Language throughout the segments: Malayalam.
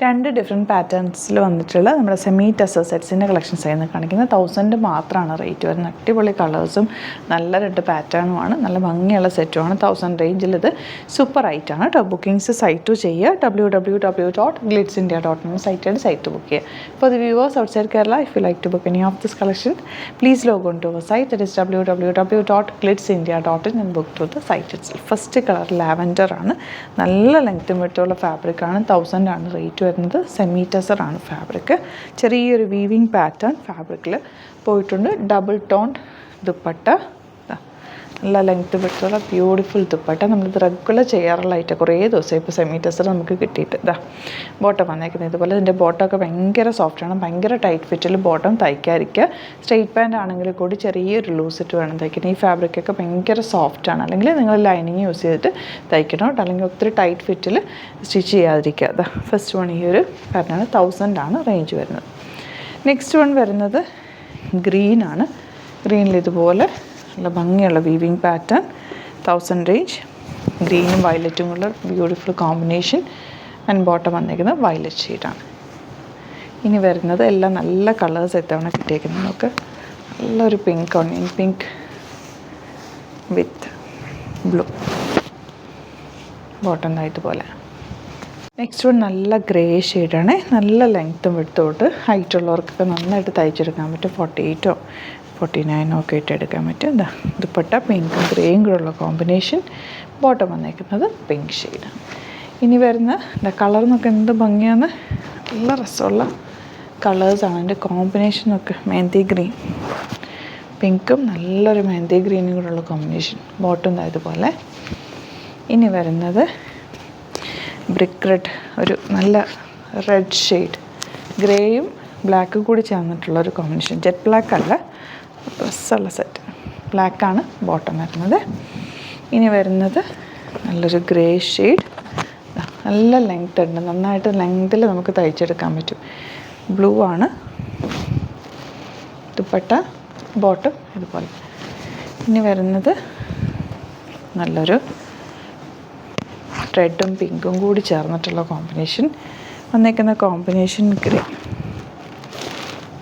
രണ്ട് ഡിഫറെൻറ്റ് പാറ്റേൺസിൽ വന്നിട്ടുള്ള നമ്മുടെ സെമി ടെസർ സെറ്റ്സിൻ്റെ കളക്ഷൻസ് ആയിരുന്നു കാണിക്കുന്നത്. 1000 മാത്രമാണ് റേറ്റ് വരുന്നത്. അടിപൊളി കളേഴ്സും നല്ല രണ്ട് പാറ്റേണുമാണ്, നല്ല ഭംഗിയുള്ള സെറ്റുമാണ്. 1000 റേഞ്ചിൽ ഇത് സൂപ്പർ ആയിട്ടാണ് കേട്ടോ. ബുക്കിംഗ്സ് സൈറ്റ് ചെയ്യുക, www.glitzindia.in സൈറ്റാണ് സൈറ്റ് ബുക്ക് ചെയ്യുക. For the viewers outside Kerala, if you like to book any of this collection, please log on to our site, that is www.glitzindia.in and book through the site itself. First colour lavender ആണ്, നല്ല ലെങ്ത്തും വിട്ടുള്ള ഫാബ്രിക് ആണ്. 1000 ആണ് റേറ്റ് വരുന്നത്. സെമി ടെസർ ആണ് ഫാബ്രിക്. ചെറിയൊരു വീവിങ് പാറ്റേൺ ഫാബ്രിക്കിൽ പോയിട്ടുണ്ട്. ഡബിൾ ടോൺ ദുപ്പട്ട, നല്ല ലെങ്ത്ത് വിട്ടുള്ള ബ്യൂട്ടിഫുൾ ദുപ്പട്ട. നമ്മളിത് റെഗുലർ ചെയ്യാറുള്ളതായിട്ട് കുറേ ദിവസം ഇപ്പോൾ സെമി ടെസർ നമുക്ക് കിട്ടിയിട്ട് ബോട്ടം വന്നേക്കുന്നത് ഇതുപോലെ. ഇതിൻ്റെ ബോട്ടമൊക്കെ ഭയങ്കര സോഫ്റ്റാണ്, ഭയങ്കര ടൈറ്റ് ഫിറ്റിൽ ബോട്ടം തയ്ക്കാതിരിക്കുക. സ്ട്രെയിറ്റ് പാൻ്റ് ആണെങ്കിൽ കൂടി ചെറിയൊരു ലൂസ് ഇട്ട് വേണം തയ്ക്കുന്നത്. ഈ ഫാബ്രിക്കൊക്കെ ഭയങ്കര സോഫ്റ്റാണ്, അല്ലെങ്കിൽ നിങ്ങൾ ലൈനിങ് യൂസ് ചെയ്തിട്ട് തയ്ക്കണം കേട്ടോ, അല്ലെങ്കിൽ ഒത്തിരി ടൈറ്റ് ഫിറ്റിൽ സ്റ്റിച്ച് ചെയ്യാതിരിക്കുക. ഫസ്റ്റ് വൺ ഈ ഒരു പാറ്റേൺ 1000 ആണ് റേഞ്ച് വരുന്നത്. നെക്സ്റ്റ് വൺ വരുന്നത് ഗ്രീനാണ്. ഗ്രീനിൽ ഇതുപോലെ നല്ല ഭംഗിയുള്ള വീവിങ് പാറ്റേൺ, 1000 റേഞ്ച്. ഗ്രീനും വയലറ്റും ഉള്ള ബ്യൂട്ടിഫുൾ കോമ്പിനേഷൻ. ആൻഡ് ബോട്ടം വന്നിരിക്കുന്നത് വയലറ്റ് ഷെയ്ഡാണ്. ഇനി വരുന്നത് എല്ലാം നല്ല കളേഴ്സ് എത്തവണ കിട്ടിയേക്കുന്നത്. നമുക്ക് നല്ലൊരു പിങ്ക്, ഓണിയൻ പിങ്ക് വിത്ത് ബ്ലൂ. ബോട്ടം ഇതുപോലെ. നെക്സ്റ്റ് വൺ നല്ല ഗ്രേ ഷെയ്ഡാണ്. നല്ല ലെങ്ത്തും വിടുത്തോട്ട് ഹൈറ്റുള്ളവർക്കൊക്കെ നന്നായിട്ട് തയ്ച്ചെടുക്കാൻ പറ്റും. 48 49 ഒക്കെ ഇട്ട് എടുക്കാൻ പറ്റും. ദുപ്പട്ട പിങ്കും ഗ്രേയും കൂടെ ഉള്ള കോമ്പിനേഷൻ. ബോട്ടം വന്നേക്കുന്നത് പിങ്ക് ഷെയ്ഡാണ്. ഇനി വരുന്ന കളർ എന്നൊക്കെ എന്ത് ഭംഗിയാണ്, നല്ല രസമുള്ള കളേഴ്സാണ്. അതിൻ്റെ കോമ്പിനേഷനൊക്കെ മെഹന്തി ഗ്രീൻ, പിങ്കും നല്ലൊരു മെഹന്തി ഗ്രീനും കൂടെ ഉള്ള കോമ്പിനേഷൻ. ബോട്ടം ഇതുപോലെ. ഇനി വരുന്നത് ബ്രിക്ക് റെഡ്, ഒരു നല്ല റെഡ് ഷെയ്ഡ്, ഗ്രേയും ബ്ലാക്കും കൂടി ചേർന്നിട്ടുള്ളൊരു കോമ്പിനേഷൻ. ജെറ്റ് ബ്ലാക്ക് അല്ല, ഡ്രസ്സുള്ള സെറ്റ്. ബ്ലാക്കാണ് ബോട്ടം വരുന്നത്. ഇനി വരുന്നത് നല്ലൊരു ഗ്രേ ഷെയ്ഡ്, നല്ല ലെങ്ത് ഉണ്ട്, നന്നായിട്ട് ലെങ്തിൽ നമുക്ക് തയ്ച്ചെടുക്കാൻ പറ്റും. ബ്ലൂ ആണ് ദുപ്പട്ട, ബോട്ടം ഇതുപോലെ. ഇനി വരുന്നത് നല്ലൊരു റെഡും പിങ്കും കൂടി ചേർന്നിട്ടുള്ള കോമ്പിനേഷൻ. വന്നേക്കുന്ന combination grey,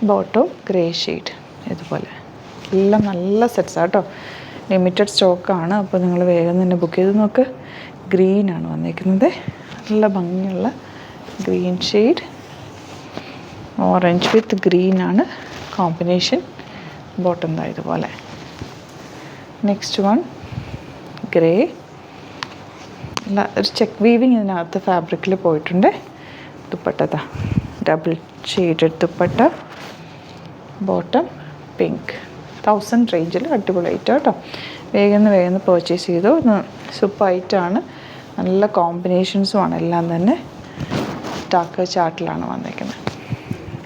bottom grey shade ഇതുപോലെ. എല്ലാം നല്ല സെറ്റ്സാണ് കേട്ടോ, ലിമിറ്റഡ് സ്റ്റോക്കാണ്. അപ്പോൾ നിങ്ങൾ വേഗം തന്നെ ബുക്ക് ചെയ്ത് നോക്ക്. ഗ്രീനാണ് വന്നിരിക്കുന്നത്, നല്ല ഭംഗിയുള്ള ഗ്രീൻ ഷെയ്ഡ്. ഓറഞ്ച് വിത്ത് ഗ്രീനാണ് കോമ്പിനേഷൻ. ബോട്ടം ഇതുപോലെ. നെക്സ്റ്റ് വൺ ഗ്രേ, നല്ല ഒരു ചെക്ക് വീവിങ് ഇതിനകത്ത് ഫാബ്രിക്കിൽ പോയിട്ടുണ്ട്. Dupatta double shaded dupatta, bottom pink. 1000 റേഞ്ചിൽ അടിപൊളിയായിട്ട് കേട്ടോ. വേഗം പർച്ചേസ് ചെയ്തു. സൂപ്പറായിട്ടാണ്, നല്ല കോമ്പിനേഷൻസുമാണ് എല്ലാം തന്നെ. ഡാർക്ക് ചാർട്ടിലാണ് വന്നിരിക്കുന്നത്.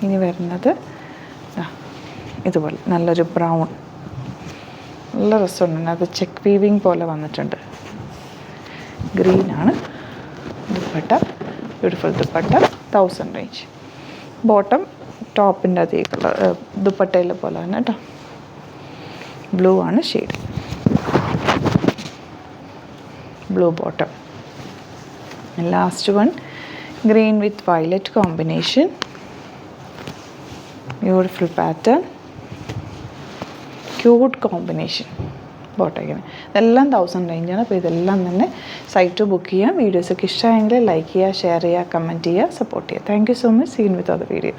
ഇനി വരുന്നത് ഇതുപോലെ നല്ലൊരു ബ്രൗൺ, നല്ല രസമുണ്ട്. അത് ചെക്ക് വീവിങ് പോലെ വന്നിട്ടുണ്ട്. ഗ്രീനാണ് dupatta, beautiful dupatta, 1000 range. Bottom ടോപ്പിൻ്റെ അതേ കളർ ദുപ്പട്ടയിലെ പോലെ തന്നെ കേട്ടോ. ബ്ലൂ ആണ് shade, blue bottom. Last one green with violet combination, beautiful pattern, cute combination. ബോട്ടയ്ക്കാണ് ഇതെല്ലാം 1000 റേഞ്ചാണ്. അപ്പോൾ ഇതെല്ലാം തന്നെ സൈറ്റ് ബുക്ക് ചെയ്യാം. വീഡിയോസൊക്കെ ഇഷ്ടമായെങ്കിൽ ലൈക്ക് ചെയ്യുക, ഷെയർ ചെയ്യുക, കമൻറ്റ് ചെയ്യുക, സപ്പോർട്ട് ചെയ്യുക. Thank you so much. Seen with other video.